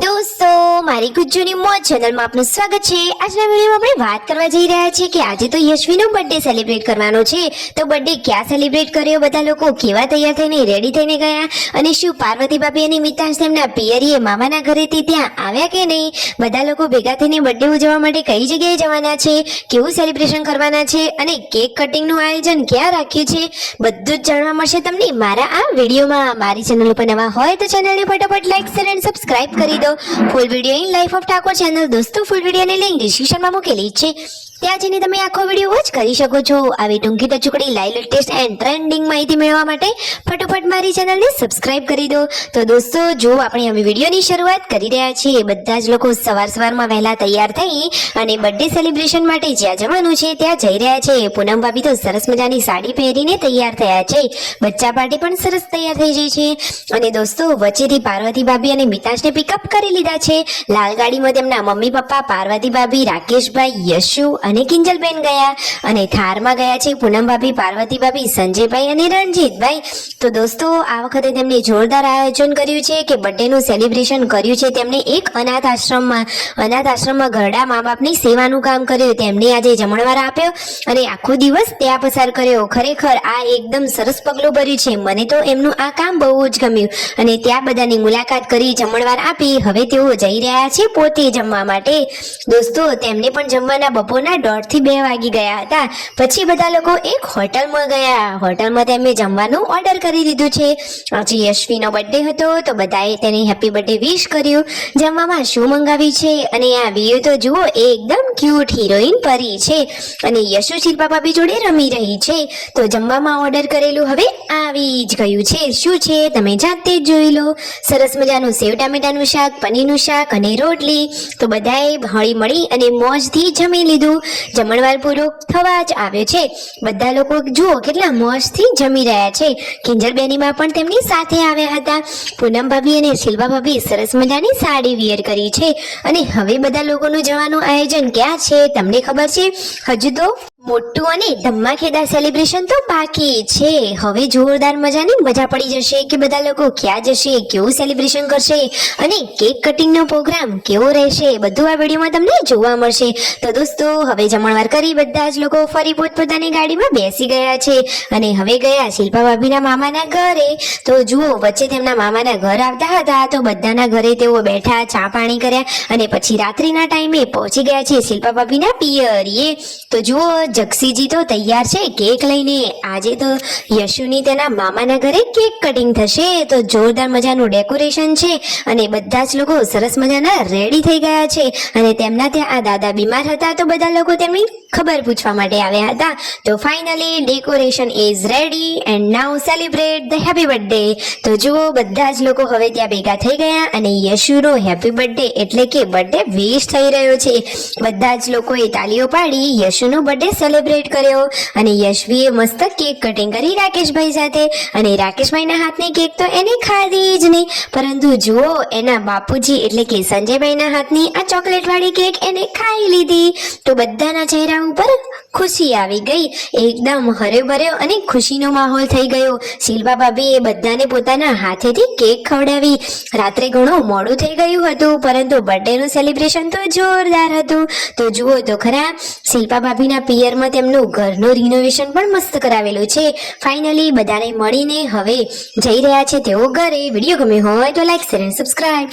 દોસ્તો, મારી ગુજ્જુની મોજ ચેનલમાં આપનું સ્વાગત છે। આજના વિડીયોમાં આપણે વાત કરવા જઈ રહ્યા છીએ કે આજે તો યશવીનો બર્થડે સેલિબ્રેટ કરવાનો છે। તો બર્થડે ક્યાં સેલિબ્રેટ કર્યો, બધા લોકો કેવા તૈયાર થઈને રેડી થઈને ગયા, અને શું પાર્વતી ભાભી અને મિતાંશ તેમના પિયરીએ મામાના ઘરેથી ત્યાં આવ્યા કે નહીં, બધા લોકો ભેગા થઈને બર્થડે ઉજવવા માટે કઈ જગ્યાએ જવાના છે, કેવું સેલિબ્રેશન કરવાના છે, અને કેક કટિંગનું આયોજન ક્યાં રાખ્યું છે, બધું જ જાણવા મળશે તમને મારા આ વિડીયોમાં। મારી ચેનલ ઉપર નવા હોય તો ચેનલને ફટાફટ લાઈક શેર અને સબસ્ક્રાઇબ કરી દો। Full video in life of Thakor channel દોસ્તો, ફૂલ વિડીયોની લિંક ડિસ્ક્રિપ્શનમાં મૂકેલી છે, ત્યાં જઈને તમે આખો વિડીયો વોચ કરી શકો છો। આવી ટૂંકી ટચુકડી લાઈવ લેટેસ્ટ એન્ડ ટ્રેન્ડિંગ માહિતી મેળવવા માટે ફટાફટ મારી ચેનલને સબસ્ક્રાઇબ કરી દો। તો દોસ્તો, જો આપણે હવે વિડીયોની શરૂઆત કરી રહ્યા છીએ, બધા જ લોકો સવારમાં વહેલા તૈયાર થઈ અને બર્થડે સેલિબ્રેશન માટે જ્યાં જવાનું છે ત્યાં જઈ રહ્યા છે। પૂનમ ભાભી તો સરસ મજાની સાડી પહેરીને તૈયાર થયા છે, બચ્ચા પાર્ટી પણ સરસ તૈયાર થઈ જાય છે, અને દોસ્તો વચ્ચેથી પાર્વતી ભાભી અને મિતાંશને પિકઅપ કરી લીધા છે। લાલ ગાડીમાં તેમના મમ્મી પપ્પા, પાર્વતી ભાભી, રાકેશભાઈ, યશુ અને કિંજલબેન ગયા, અને થારમાં ગયા છે પૂનમ ભાભી, પાર્વતી ભાભી, સંજયભાઈ અને રણજીતભાઈ। તો દોસ્તો, આ વખતે તેમણે જોરદાર આયોજન કર્યું છે કે બર્થડે નું સેલિબ્રેશન કર્યું છે તેમણે એક અનાથ આશ્રમમાં ઘરડા મા બાપની સેવાનું કામ કર્યું। તેમને આજે જમણવાર આપ્યો અને આખો દિવસ ત્યાં પસાર કર્યો। ખરેખર આ એકદમ સરસ પગલું ભર્યું છે, મને તો એમનું આ કામ બહુ જ ગમ્યું, અને ત્યાં બધાની મુલાકાત કરી, જમણવાર આપી, હવે તેઓ જઈ રહ્યા છે પોતે જમવા માટે। દોસ્તો, તેમને પણ જમવાના બપોરના 1:30 થી 2 વાગી ગયા હતા। પછી બધા લોકો એક હોટલમાં ગયા, હોટલમાં તેમને જમવાનું ઓર્ડર કરી દીધું છે। આજે યશવીનો બર્થડે હતો તો બધાએ તેને હેપી બર્થડે વિશ કર્યું। જમવામાં શું મંગાવ્યું છે અને આ વ્યૂ તો જુઓ, એકદમ ક્યુટ હિરોઈન પરી છે, અને યશુ શિલ્પા ભાભી જોડે રમી રહી છે। તો જમવામાં ઓર્ડર કરેલું હવે આવી જ ગયું છે, શું છે તમે જાતે જ જોઈ લો। સરસ મજાનું સેવ ટામેટાનું શાક, પનીરનું શાક અને રોટલી। તો બધાએ હળી મળી અને મોજથી જમી લીધું। જમણવાર પૂરો થવા જ આવ્યો છે, બધા લોકો જુઓ કેટલા મોજથી જમી રહ્યા છે। કિંજલબેનીમાં પણ તેમની સાથે આવ્યા હતા। પૂનમ ભાભી અને શિલ્પા ભાભી સરસ મજાની સાડી વિયર કરી છે, અને હવે બધા લોકોનું જવાનું આયોજન ક્યાં છે તમને ખબર છે? હજુ તો મોટું અને ધમાકેદાર સેલિબ્રેશન તો બાકી છે। હવે જોરદાર મજાની મજા પડી જશે કે બધા લોકો ક્યાં જશે, કેવું સેલિબ્રેશન કરશે, અને કેક કટિંગનો પ્રોગ્રામ કેવો રહેશે, બધું આ વિડીયોમાં તમને જોવા મળશે। તો દોસ્તો, હવે જમણવાર કરી બધા જ લોકો ફરી પોતપોતાની ગાડીમાં બેસી ગયા છે, અને હવે ગયા શિલ્પા ભાભીના મામાના ઘરે। તો જુઓ, વચ્ચે તેમના મામાના ઘર આવતા હતા તો બધાના ઘરે તેઓ બેઠા, ચા પાણી કર્યા, અને પછી રાત્રિના ટાઈમે પહોંચી ગયા છે શિલ્પા ભાભીના પિયરીએ। તો જુઓ, જક્ષીજી તો તૈયાર છે કેક લઈને। આજે તો યશુની તેના મામાના ઘરે કેક કટિંગ થશે, તો જોરદાર મજાનું ડેકોરેશન છે, અને બધા જ લોકો સરસ મજાના રેડી થઈ ગયા છે। અને તેમના ત્યાં આ દાદા બીમાર હતા તો બધા લોકો તેમની ખબર પૂછવા માટે આવ્યા હતા। તો finally decoration is ready and now celebrate the happy birthday. તો જુઓ, બધા જ લોકો હવે ત્યાં ભેગા થઈ ગયા, અને યશુનો હેપી બર્થડે એટલે કે બર્થડે વિશ થઈ રહ્યો છે। બધા જ લોકોએ તાલીઓ પાડી યશુનો બર્થડે સેલિબ્રેટ કર્યો, અને યશવીએ મસ્ત કેક કટિંગ કરી રાકેશભાઈ સાથે, અને રાકેશભાઈના હાથની કેક તો એને ખાધી જ નહીં, પરંતુ જુઓ, એના બાપુજી એટલે કે સંજયભાઈના હાથની આ ચોકલેટ વાળી કેક એને ખાઈ લીધી। તો બધાના ચહેરા ઉપર ખુશી આવી ગઈ, એકદમ હર્યો અને ખુશીનો માહોલ થઈ ગયો। શિલ્પા ભાભીએ બધાને પોતાના હાથેથી કેક ખવડાવી। રાત્રે ઘણું મોડું થઈ ગયું હતું, પરંતુ બર્થડેનું સેલિબ્રેશન તો જોરદાર હતું। તો જુઓ તો ખરા, શિલ્પા ભાભીના પિયરમાં તેમનું ઘરનું રિનોવેશન પણ મસ્ત કરાવેલું છે। ફાઇનલી બધાને મળીને હવે જઈ રહ્યા છે તેઓ ઘરે। વિડીયો ગમ્યો હોય તો લાઈક શેર અને સબસ્ક્રાઇબ।